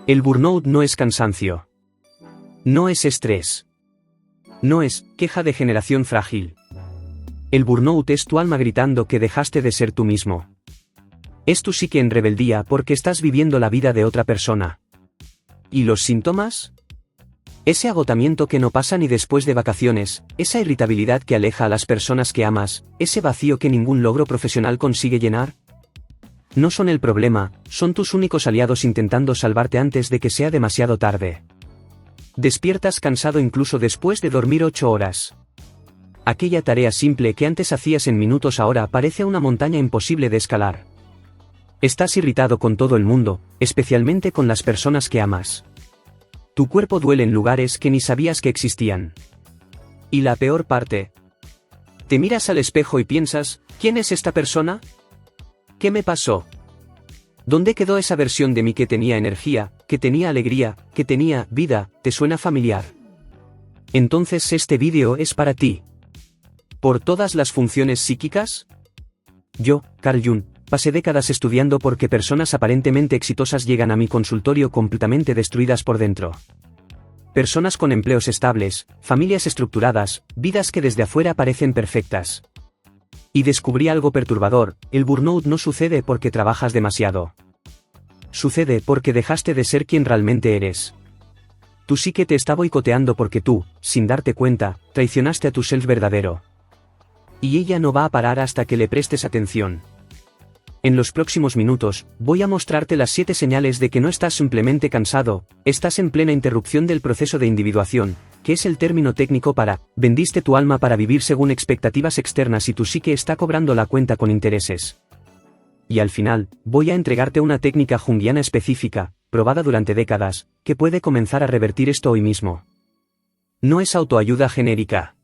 El burnout no es cansancio. No es estrés. No es queja de generación frágil. El burnout es tu alma gritando que dejaste de ser tú mismo. Es tu psique en rebeldía porque estás viviendo la vida de otra persona. ¿Y los síntomas? Ese agotamiento que no pasa ni después de vacaciones, esa irritabilidad que aleja a las personas que amas, ese vacío que ningún logro profesional consigue llenar. No son el problema, son tus únicos aliados intentando salvarte antes de que sea demasiado tarde. Despiertas cansado incluso después de dormir 8 horas. Aquella tarea simple que antes hacías en minutos ahora parece una montaña imposible de escalar. Estás irritado con todo el mundo, especialmente con las personas que amas. Tu cuerpo duele en lugares que ni sabías que existían. Y la peor parte. Te miras al espejo y piensas, ¿quién es esta persona? ¿Qué me pasó? ¿Dónde quedó esa versión de mí que tenía energía, que tenía alegría, que tenía vida? ¿Te suena familiar? Entonces este vídeo es para ti. ¿Por todas las funciones psíquicas? Yo, Carl Jung, pasé décadas estudiando por qué personas aparentemente exitosas llegan a mi consultorio completamente destruidas por dentro. Personas con empleos estables, familias estructuradas, vidas que desde afuera parecen perfectas. Y descubrí algo perturbador: el burnout no sucede porque trabajas demasiado. Sucede porque dejaste de ser quien realmente eres. Tu psique te está boicoteando porque tú, sin darte cuenta, traicionaste a tu self verdadero. Y ella no va a parar hasta que le prestes atención. En los próximos minutos, voy a mostrarte las 7 señales de que no estás simplemente cansado, estás en plena interrupción del proceso de individuación, que es el término técnico para, vendiste tu alma para vivir según expectativas externas y tu psique está cobrando la cuenta con intereses. Y al final, voy a entregarte una técnica junguiana específica, probada durante décadas, que puede comenzar a revertir esto hoy mismo. No es autoayuda genérica.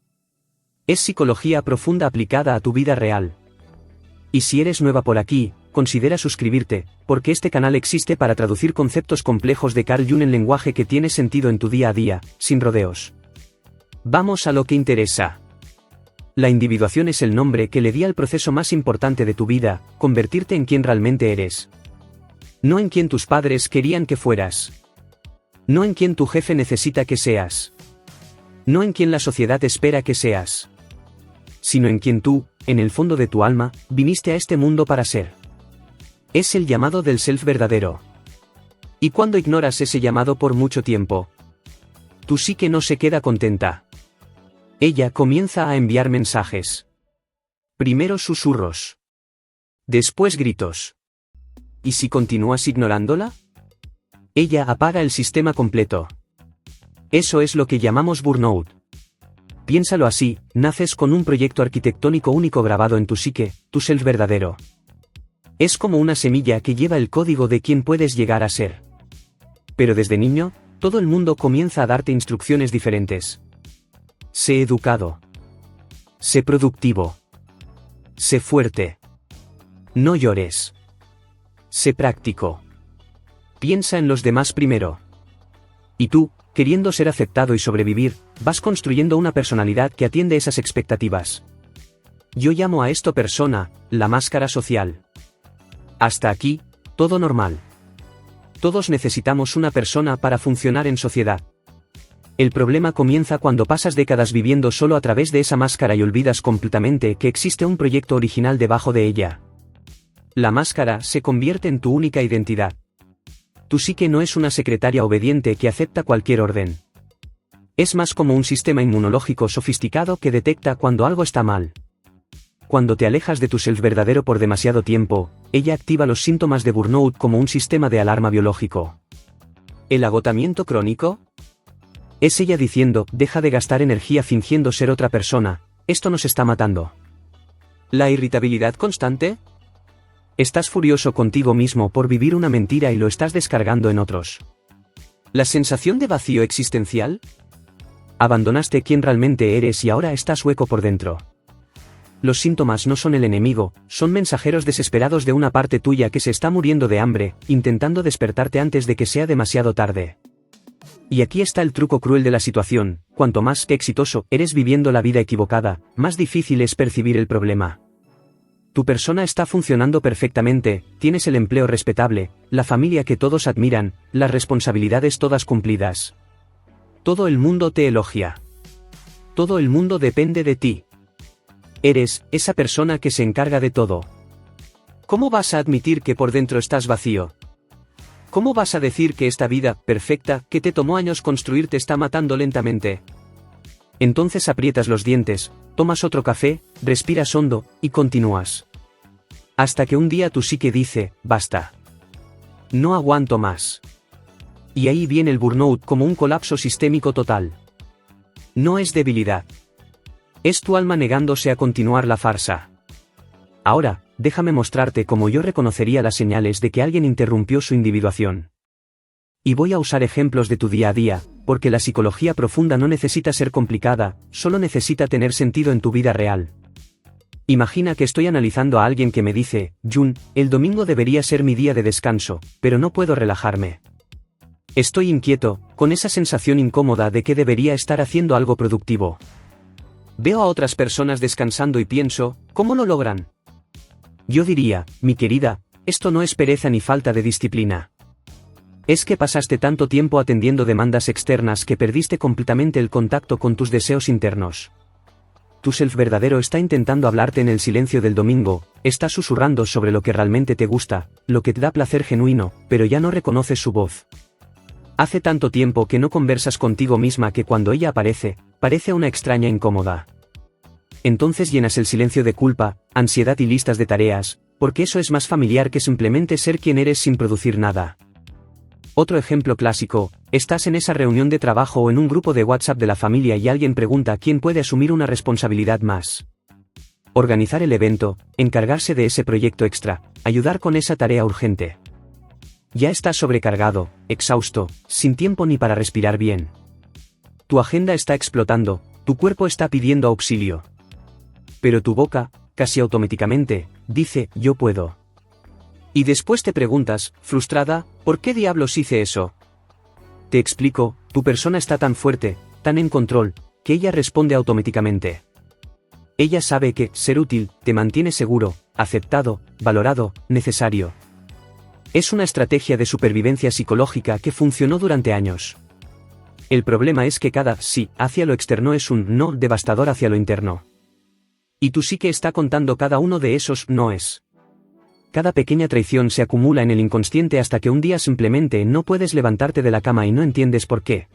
Es psicología profunda aplicada a tu vida real. Y si eres nueva por aquí, considera suscribirte, porque este canal existe para traducir conceptos complejos de Carl Jung en lenguaje que tiene sentido en tu día a día, sin rodeos. Vamos a lo que interesa. La individuación es el nombre que le di al proceso más importante de tu vida, convertirte en quien realmente eres. No en quien tus padres querían que fueras. No en quien tu jefe necesita que seas. No en quien la sociedad espera que seas. Sino en quien tú, en el fondo de tu alma, viniste a este mundo para ser. Es el llamado del self verdadero. Y cuando ignoras ese llamado por mucho tiempo, tu psique no se queda contenta. Ella comienza a enviar mensajes. Primero susurros. Después gritos. ¿Y si continúas ignorándola? Ella apaga el sistema completo. Eso es lo que llamamos burnout. Piénsalo así: naces con un proyecto arquitectónico único grabado en tu psique, tu self verdadero. Es como una semilla que lleva el código de quién puedes llegar a ser. Pero desde niño, todo el mundo comienza a darte instrucciones diferentes. Sé educado. Sé productivo. Sé fuerte. No llores. Sé práctico. Piensa en los demás primero. Y tú, queriendo ser aceptado y sobrevivir, vas construyendo una personalidad que atiende esas expectativas. Yo llamo a esto persona, la máscara social. Hasta aquí, todo normal. Todos necesitamos una persona para funcionar en sociedad. El problema comienza cuando pasas décadas viviendo solo a través de esa máscara y olvidas completamente que existe un proyecto original debajo de ella. La máscara se convierte en tu única identidad. Tu psique no es una secretaria obediente que acepta cualquier orden. Es más como un sistema inmunológico sofisticado que detecta cuando algo está mal. Cuando te alejas de tu self verdadero por demasiado tiempo, ella activa los síntomas de burnout como un sistema de alarma biológico. ¿El agotamiento crónico? Es ella diciendo: deja de gastar energía fingiendo ser otra persona, esto nos está matando. ¿La irritabilidad constante? Estás furioso contigo mismo por vivir una mentira y lo estás descargando en otros. ¿La sensación de vacío existencial? Abandonaste quién realmente eres y ahora estás hueco por dentro. Los síntomas no son el enemigo, son mensajeros desesperados de una parte tuya que se está muriendo de hambre, intentando despertarte antes de que sea demasiado tarde. Y aquí está el truco cruel de la situación: cuanto más exitoso eres viviendo la vida equivocada, más difícil es percibir el problema. Tu persona está funcionando perfectamente, tienes el empleo respetable, la familia que todos admiran, las responsabilidades todas cumplidas. Todo el mundo te elogia. Todo el mundo depende de ti. Eres esa persona que se encarga de todo. ¿Cómo vas a admitir que por dentro estás vacío? ¿Cómo vas a decir que esta vida perfecta que te tomó años construir te está matando lentamente? Entonces aprietas los dientes, tomas otro café, respiras hondo, y continúas. Hasta que un día tu psique dice, basta. No aguanto más. Y ahí viene el burnout como un colapso sistémico total. No es debilidad. Es tu alma negándose a continuar la farsa. Ahora, déjame mostrarte cómo yo reconocería las señales de que alguien interrumpió su individuación. Y voy a usar ejemplos de tu día a día, porque la psicología profunda no necesita ser complicada, solo necesita tener sentido en tu vida real. Imagina que estoy analizando a alguien que me dice, Jun, el domingo debería ser mi día de descanso, pero no puedo relajarme. Estoy inquieto, con esa sensación incómoda de que debería estar haciendo algo productivo. Veo a otras personas descansando y pienso, ¿cómo lo logran? Yo diría, mi querida, esto no es pereza ni falta de disciplina. Es que pasaste tanto tiempo atendiendo demandas externas que perdiste completamente el contacto con tus deseos internos. Tu self verdadero está intentando hablarte en el silencio del domingo, está susurrando sobre lo que realmente te gusta, lo que te da placer genuino, pero ya no reconoces su voz. Hace tanto tiempo que no conversas contigo misma que cuando ella aparece, parece una extraña incómoda. Entonces llenas el silencio de culpa, ansiedad y listas de tareas, porque eso es más familiar que simplemente ser quien eres sin producir nada. Otro ejemplo clásico, estás en esa reunión de trabajo o en un grupo de WhatsApp de la familia y alguien pregunta quién puede asumir una responsabilidad más. Organizar el evento, encargarse de ese proyecto extra, ayudar con esa tarea urgente. Ya estás sobrecargado, exhausto, sin tiempo ni para respirar bien. Tu agenda está explotando, tu cuerpo está pidiendo auxilio. Pero tu boca, casi automáticamente, dice, yo puedo. Y después te preguntas, frustrada, ¿por qué diablos hice eso? Te explico, tu persona está tan fuerte, tan en control, que ella responde automáticamente. Ella sabe que, ser útil, te mantiene seguro, aceptado, valorado, necesario. Es una estrategia de supervivencia psicológica que funcionó durante años. El problema es que cada sí hacia lo externo es un no devastador hacia lo interno. Y tu psique está contando cada uno de esos noes. Cada pequeña traición se acumula en el inconsciente hasta que un día simplemente no puedes levantarte de la cama y no entiendes por qué.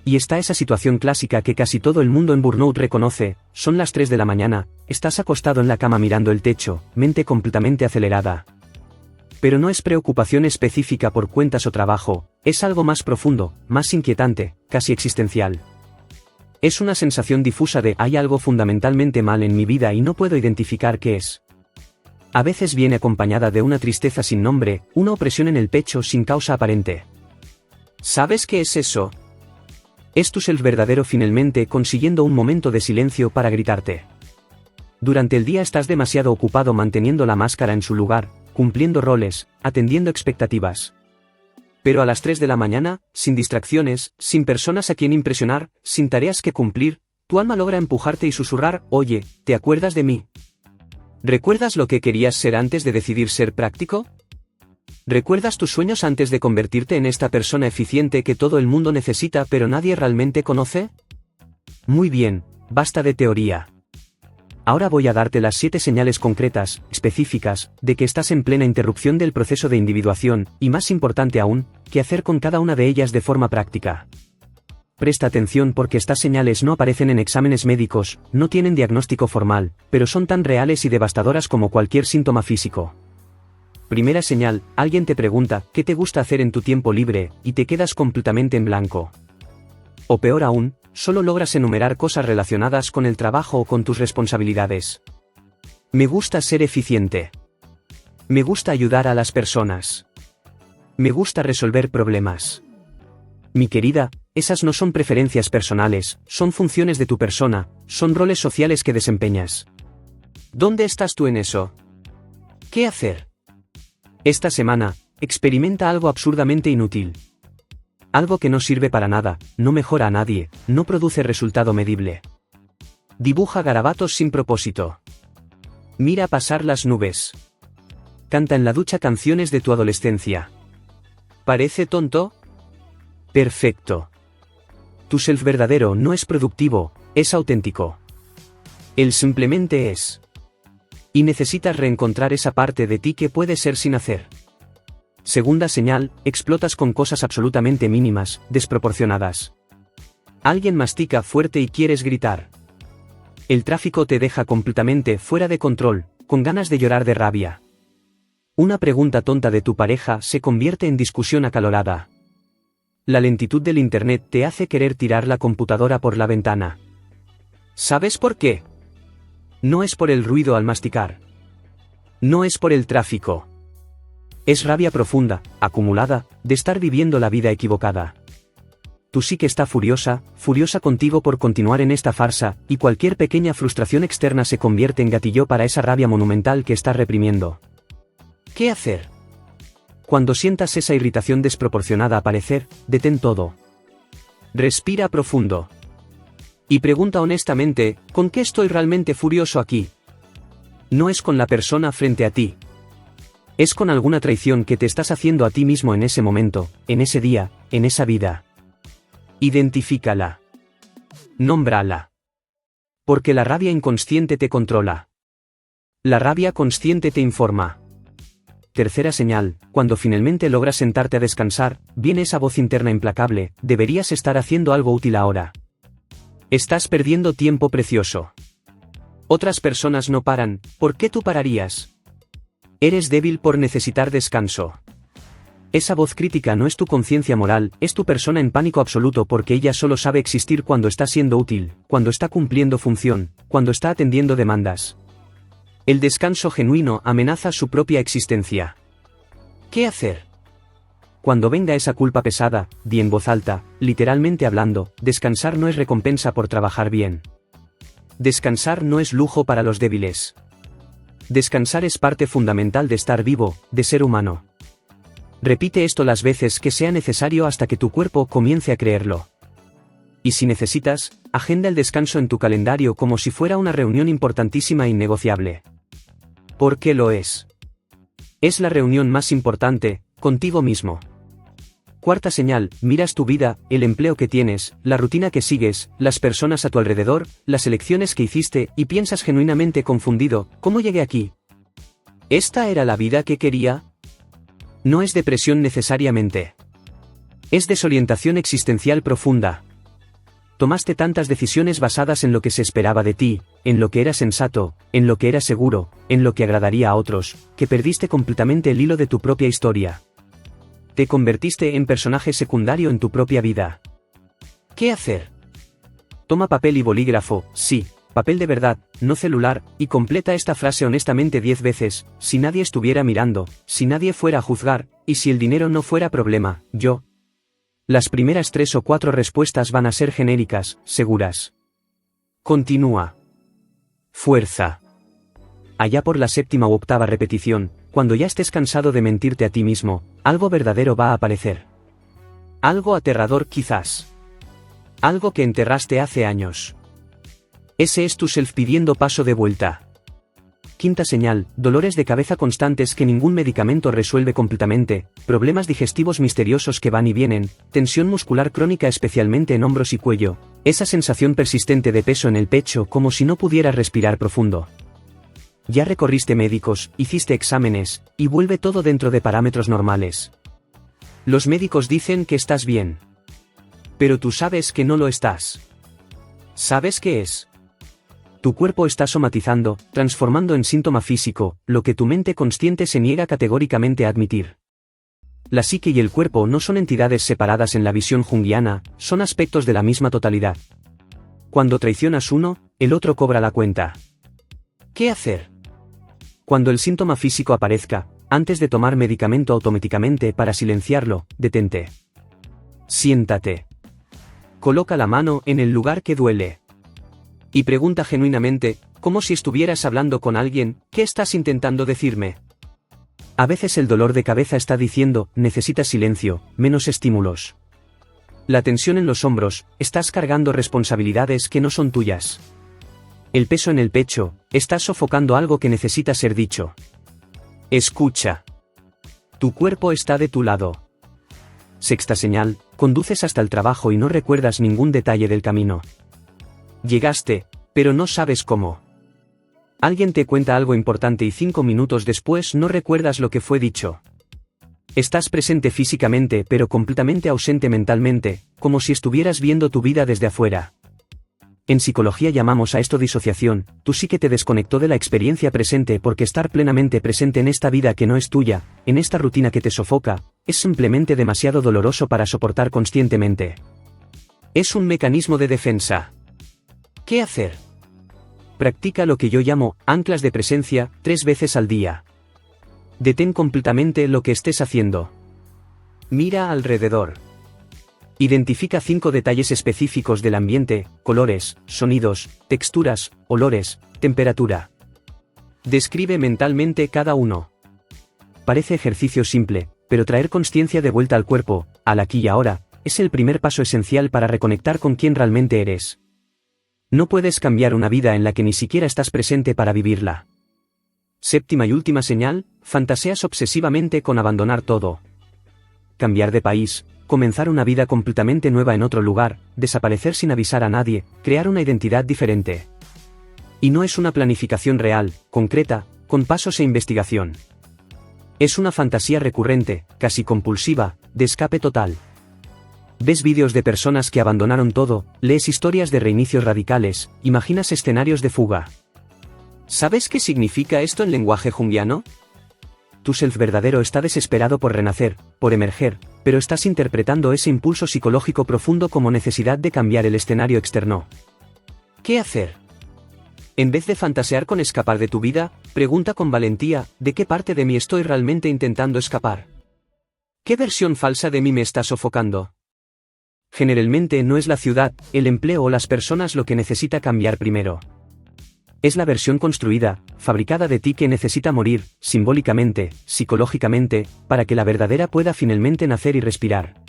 Y está esa situación clásica que casi todo el mundo en burnout reconoce, son las 3 de la mañana, estás acostado en la cama mirando el techo, mente completamente acelerada. Pero no es preocupación específica por cuentas o trabajo, es algo más profundo, más inquietante, casi existencial. Es una sensación difusa de hay algo fundamentalmente mal en mi vida y no puedo identificar qué es. A veces viene acompañada de una tristeza sin nombre, una opresión en el pecho sin causa aparente. ¿Sabes qué es eso? Es tu self verdadero finalmente consiguiendo un momento de silencio para gritarte. Durante el día estás demasiado ocupado manteniendo la máscara en su lugar, cumpliendo roles, atendiendo expectativas. Pero a las 3 de la mañana, sin distracciones, sin personas a quien impresionar, sin tareas que cumplir, tu alma logra empujarte y susurrar, oye, ¿te acuerdas de mí? ¿Recuerdas lo que querías ser antes de decidir ser práctico? ¿Recuerdas tus sueños antes de convertirte en esta persona eficiente que todo el mundo necesita pero nadie realmente conoce? Muy bien, basta de teoría. Ahora voy a darte las 7 señales concretas, específicas, de que estás en plena interrupción del proceso de individuación, y más importante aún, qué hacer con cada una de ellas de forma práctica. Presta atención porque estas señales no aparecen en exámenes médicos, no tienen diagnóstico formal, pero son tan reales y devastadoras como cualquier síntoma físico. Primera señal, alguien te pregunta, ¿qué te gusta hacer en tu tiempo libre?, y te quedas completamente en blanco. O peor aún, solo logras enumerar cosas relacionadas con el trabajo o con tus responsabilidades. Me gusta ser eficiente. Me gusta ayudar a las personas. Me gusta resolver problemas. Mi querida, esas no son preferencias personales, son funciones de tu persona, son roles sociales que desempeñas. ¿Dónde estás tú en eso? ¿Qué hacer? Esta semana, experimenta algo absurdamente inútil. Algo que no sirve para nada, no mejora a nadie, no produce resultado medible. Dibuja garabatos sin propósito. Mira pasar las nubes. Canta en la ducha canciones de tu adolescencia. ¿Parece tonto? Perfecto. Tu self verdadero no es productivo, es auténtico. Él simplemente es. Y necesitas reencontrar esa parte de ti que puede ser sin hacer. Segunda señal, explotas con cosas absolutamente mínimas, desproporcionadas. Alguien mastica fuerte y quieres gritar. El tráfico te deja completamente fuera de control, con ganas de llorar de rabia. Una pregunta tonta de tu pareja se convierte en discusión acalorada. La lentitud del internet te hace querer tirar la computadora por la ventana. ¿Sabes por qué? No es por el ruido al masticar. No es por el tráfico. Es rabia profunda, acumulada, de estar viviendo la vida equivocada. Tu psique está furiosa, furiosa contigo por continuar en esta farsa, y cualquier pequeña frustración externa se convierte en gatillo para esa rabia monumental que estás reprimiendo. ¿Qué hacer? Cuando sientas esa irritación desproporcionada aparecer, detén todo. Respira profundo. Y pregunta honestamente, ¿con qué estoy realmente furioso aquí? No es con la persona frente a ti. Es con alguna traición que te estás haciendo a ti mismo en ese momento, en ese día, en esa vida. Identifícala. Nómbrala. Porque la rabia inconsciente te controla. La rabia consciente te informa. Tercera señal, cuando finalmente logras sentarte a descansar, viene esa voz interna implacable, deberías estar haciendo algo útil ahora. Estás perdiendo tiempo precioso. Otras personas no paran, ¿por qué tú pararías? Eres débil por necesitar descanso. Esa voz crítica no es tu conciencia moral, es tu persona en pánico absoluto porque ella solo sabe existir cuando está siendo útil, cuando está cumpliendo función, cuando está atendiendo demandas. El descanso genuino amenaza su propia existencia. ¿Qué hacer? Cuando venga esa culpa pesada, di en voz alta, literalmente hablando, descansar no es recompensa por trabajar bien. Descansar no es lujo para los débiles. Descansar es parte fundamental de estar vivo, de ser humano. Repite esto las veces que sea necesario hasta que tu cuerpo comience a creerlo. Y si necesitas, agenda el descanso en tu calendario como si fuera una reunión importantísima e innegociable. ¿Por qué lo es? Es la reunión más importante, contigo mismo. Cuarta señal, miras tu vida, el empleo que tienes, la rutina que sigues, las personas a tu alrededor, las elecciones que hiciste, y piensas genuinamente confundido, ¿cómo llegué aquí? ¿Esta era la vida que quería? No es depresión necesariamente. Es desorientación existencial profunda. Tomaste tantas decisiones basadas en lo que se esperaba de ti, en lo que era sensato, en lo que era seguro, en lo que agradaría a otros, que perdiste completamente el hilo de tu propia historia. Te convertiste en personaje secundario en tu propia vida. ¿Qué hacer? Toma papel y bolígrafo, sí, papel de verdad, no celular, y completa esta frase honestamente 10 veces, si nadie estuviera mirando, si nadie fuera a juzgar, y si el dinero no fuera problema, yo. Las primeras 3 o 4 respuestas van a ser genéricas, seguras. Continúa. Fuerza. Allá por la 7ª u 8ª repetición, cuando ya estés cansado de mentirte a ti mismo, algo verdadero va a aparecer. Algo aterrador quizás. Algo que enterraste hace años. Ese es tu self pidiendo paso de vuelta. Quinta señal, dolores de cabeza constantes que ningún medicamento resuelve completamente, problemas digestivos misteriosos que van y vienen, tensión muscular crónica especialmente en hombros y cuello, esa sensación persistente de peso en el pecho como si no pudieras respirar profundo. Ya recorriste médicos, hiciste exámenes, y vuelve todo dentro de parámetros normales. Los médicos dicen que estás bien. Pero tú sabes que no lo estás. ¿Sabes qué es? Tu cuerpo está somatizando, transformando en síntoma físico, lo que tu mente consciente se niega categóricamente a admitir. La psique y el cuerpo no son entidades separadas en la visión junguiana, son aspectos de la misma totalidad. Cuando traicionas uno, el otro cobra la cuenta. ¿Qué hacer? Cuando el síntoma físico aparezca, antes de tomar medicamento automáticamente para silenciarlo, detente. Siéntate. Coloca la mano en el lugar que duele. Y pregunta genuinamente, como si estuvieras hablando con alguien, ¿qué estás intentando decirme? A veces el dolor de cabeza está diciendo, necesitas silencio, menos estímulos. La tensión en los hombros, estás cargando responsabilidades que no son tuyas. El peso en el pecho, estás sofocando algo que necesita ser dicho. Escucha. Tu cuerpo está de tu lado. Sexta señal, conduces hasta el trabajo y no recuerdas ningún detalle del camino. Llegaste, pero no sabes cómo. Alguien te cuenta algo importante y 5 minutos después no recuerdas lo que fue dicho. Estás presente físicamente pero completamente ausente mentalmente, como si estuvieras viendo tu vida desde afuera. En psicología llamamos a esto disociación. Tu psique te desconectó de la experiencia presente porque estar plenamente presente en esta vida que no es tuya, en esta rutina que te sofoca, es simplemente demasiado doloroso para soportar conscientemente. Es un mecanismo de defensa. ¿Qué hacer? Practica lo que yo llamo anclas de presencia 3 veces al día. Detén completamente lo que estés haciendo. Mira alrededor. Identifica 5 detalles específicos del ambiente: colores, sonidos, texturas, olores, temperatura. Describe mentalmente cada uno. Parece ejercicio simple, pero traer consciencia de vuelta al cuerpo, al aquí y ahora, es el primer paso esencial para reconectar con quién realmente eres. No puedes cambiar una vida en la que ni siquiera estás presente para vivirla. Séptima y última señal, fantaseas obsesivamente con abandonar todo. Cambiar de país, comenzar una vida completamente nueva en otro lugar, desaparecer sin avisar a nadie, crear una identidad diferente. Y no es una planificación real, concreta, con pasos e investigación. Es una fantasía recurrente, casi compulsiva, de escape total. Ves vídeos de personas que abandonaron todo, lees historias de reinicios radicales, imaginas escenarios de fuga. ¿Sabes qué significa esto en lenguaje junguiano? Tu self verdadero está desesperado por renacer, por emerger, pero estás interpretando ese impulso psicológico profundo como necesidad de cambiar el escenario externo. ¿Qué hacer? En vez de fantasear con escapar de tu vida, pregunta con valentía: ¿de qué parte de mí estoy realmente intentando escapar? ¿Qué versión falsa de mí me está sofocando? Generalmente no es la ciudad, el empleo o las personas lo que necesita cambiar primero. Es la versión construida, fabricada de ti que necesita morir, simbólicamente, psicológicamente, para que la verdadera pueda finalmente nacer y respirar.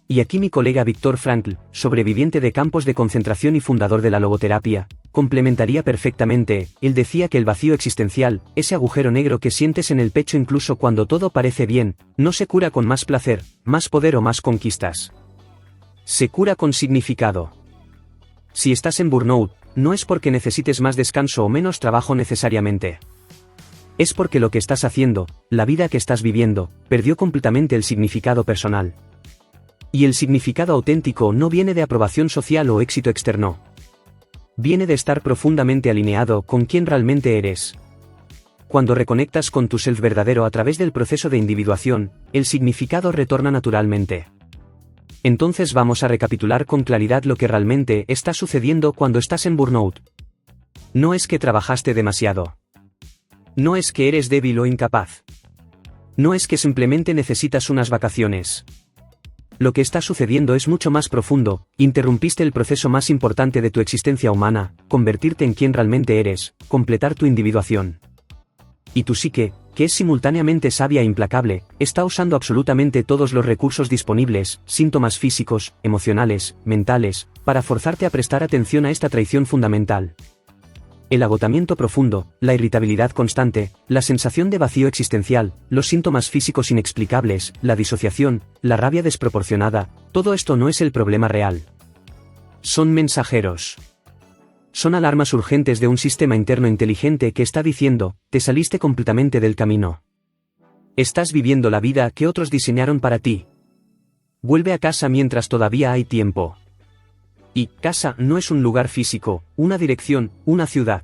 Y aquí mi colega Viktor Frankl, sobreviviente de campos de concentración y fundador de la logoterapia, complementaría perfectamente. Él decía que el vacío existencial, ese agujero negro que sientes en el pecho incluso cuando todo parece bien, no se cura con más placer, más poder o más conquistas. Se cura con significado. Si estás en burnout, no es porque necesites más descanso o menos trabajo necesariamente. Es porque lo que estás haciendo, la vida que estás viviendo, perdió completamente el significado personal. Y el significado auténtico no viene de aprobación social o éxito externo. Viene de estar profundamente alineado con quién realmente eres. Cuando reconectas con tu self verdadero a través del proceso de individuación, el significado retorna naturalmente. Entonces vamos a recapitular con claridad lo que realmente está sucediendo cuando estás en burnout. No es que trabajaste demasiado. No es que eres débil o incapaz. No es que simplemente necesitas unas vacaciones. Lo que está sucediendo es mucho más profundo: interrumpiste el proceso más importante de tu existencia humana, convertirte en quien realmente eres, completar tu individuación. Y tu psique, que es simultáneamente sabia e implacable, está usando absolutamente todos los recursos disponibles, síntomas físicos, emocionales, mentales, para forzarte a prestar atención a esta traición fundamental. El agotamiento profundo, la irritabilidad constante, la sensación de vacío existencial, los síntomas físicos inexplicables, la disociación, la rabia desproporcionada, todo esto no es el problema real. Son mensajeros. Son alarmas urgentes de un sistema interno inteligente que está diciendo: te saliste completamente del camino. Estás viviendo la vida que otros diseñaron para ti. Vuelve a casa mientras todavía hay tiempo. Y casa no es un lugar físico, una dirección, una ciudad.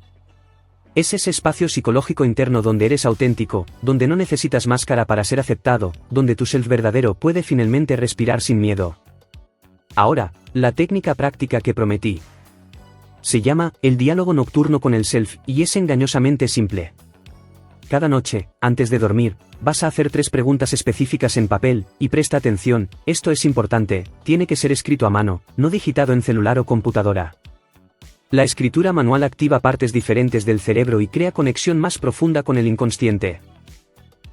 Es ese espacio psicológico interno donde eres auténtico, donde no necesitas máscara para ser aceptado, donde tu self verdadero puede finalmente respirar sin miedo. Ahora, la técnica práctica que prometí. Se llama el diálogo nocturno con el self y es engañosamente simple. Cada noche, antes de dormir, vas a hacer 3 preguntas específicas en papel, y presta atención, esto es importante, tiene que ser escrito a mano, no digitado en celular o computadora. La escritura manual activa partes diferentes del cerebro y crea conexión más profunda con el inconsciente.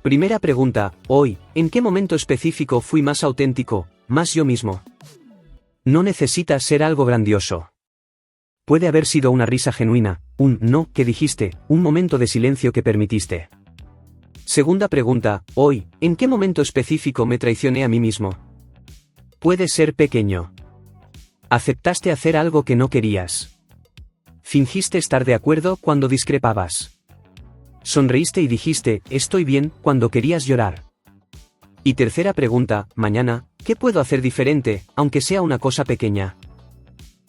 Primera pregunta: hoy, ¿en qué momento específico fui más auténtico, más yo mismo? No necesitas ser algo grandioso. Puede haber sido una risa genuina, un no que dijiste, un momento de silencio que permitiste. Segunda pregunta, hoy, ¿en qué momento específico me traicioné a mí mismo? Puede ser pequeño. Aceptaste hacer algo que no querías. Fingiste estar de acuerdo cuando discrepabas. Sonreíste y dijiste, estoy bien, cuando querías llorar. Y tercera pregunta, mañana, ¿qué puedo hacer diferente, aunque sea una cosa pequeña?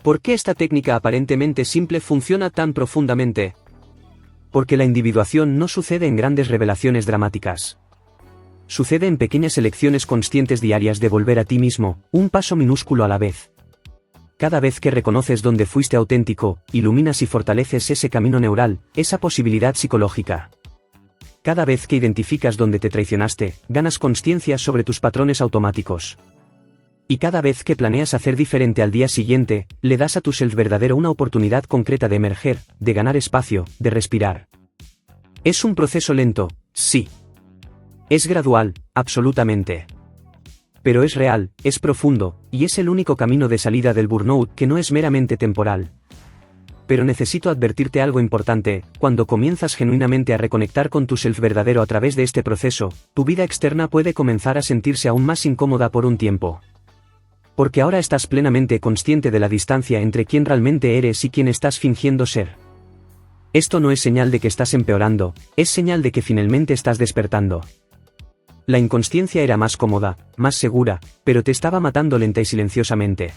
¿Por qué esta técnica aparentemente simple funciona tan profundamente? Porque la individuación no sucede en grandes revelaciones dramáticas. Sucede en pequeñas elecciones conscientes diarias de volver a ti mismo, un paso minúsculo a la vez. Cada vez que reconoces dónde fuiste auténtico, iluminas y fortaleces ese camino neural, esa posibilidad psicológica. Cada vez que identificas dónde te traicionaste, ganas consciencia sobre tus patrones automáticos. Y cada vez que planeas hacer diferente al día siguiente, le das a tu self verdadero una oportunidad concreta de emerger, de ganar espacio, de respirar. Es un proceso lento, sí. Es gradual, absolutamente. Pero es real, es profundo, y es el único camino de salida del burnout que no es meramente temporal. Pero necesito advertirte algo importante, cuando comienzas genuinamente a reconectar con tu self verdadero a través de este proceso, tu vida externa puede comenzar a sentirse aún más incómoda por un tiempo. Porque ahora estás plenamente consciente de la distancia entre quién realmente eres y quién estás fingiendo ser. Esto no es señal de que estás empeorando, es señal de que finalmente estás despertando. La inconsciencia era más cómoda, más segura, pero te estaba matando lenta y silenciosamente.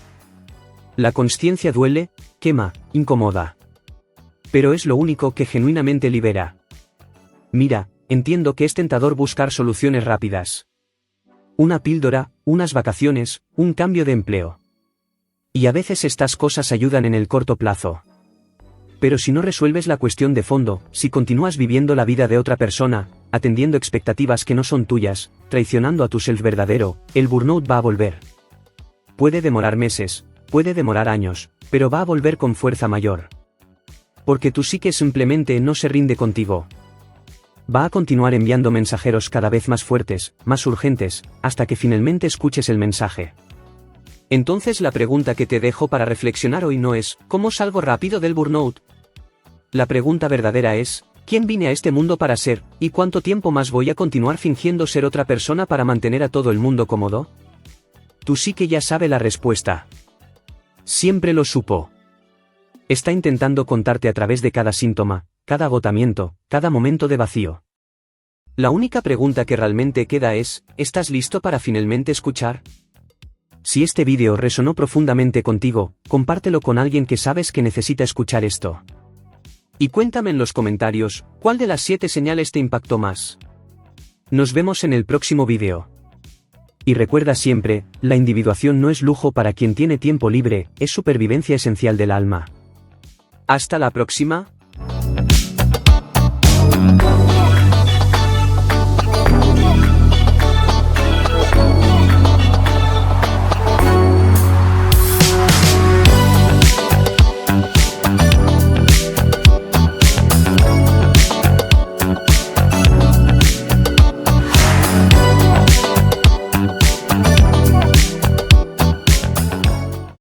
La consciencia duele, quema, incomoda. Pero es lo único que genuinamente libera. Mira, entiendo que es tentador buscar soluciones rápidas. Una píldora, unas vacaciones, un cambio de empleo. Y a veces estas cosas ayudan en el corto plazo. Pero si no resuelves la cuestión de fondo, si continúas viviendo la vida de otra persona, atendiendo expectativas que no son tuyas, traicionando a tu self verdadero, el burnout va a volver. Puede demorar meses, puede demorar años, pero va a volver con fuerza mayor. Porque tu psique simplemente no se rinde contigo. Va a continuar enviando mensajeros cada vez más fuertes, más urgentes, hasta que finalmente escuches el mensaje. Entonces la pregunta que te dejo para reflexionar hoy no es, ¿cómo salgo rápido del burnout? La pregunta verdadera es, ¿quién vine a este mundo para ser, y cuánto tiempo más voy a continuar fingiendo ser otra persona para mantener a todo el mundo cómodo? Tu psique ya sabe la respuesta. Siempre lo supo. Está intentando contarte a través de cada síntoma, cada agotamiento, cada momento de vacío. La única pregunta que realmente queda es, ¿estás listo para finalmente escuchar? Si este vídeo resonó profundamente contigo, compártelo con alguien que sabes que necesita escuchar esto. Y cuéntame en los comentarios, ¿cuál de las 7 señales te impactó más? Nos vemos en el próximo vídeo. Y recuerda siempre, la individuación no es lujo para quien tiene tiempo libre, es supervivencia esencial del alma. Hasta la próxima.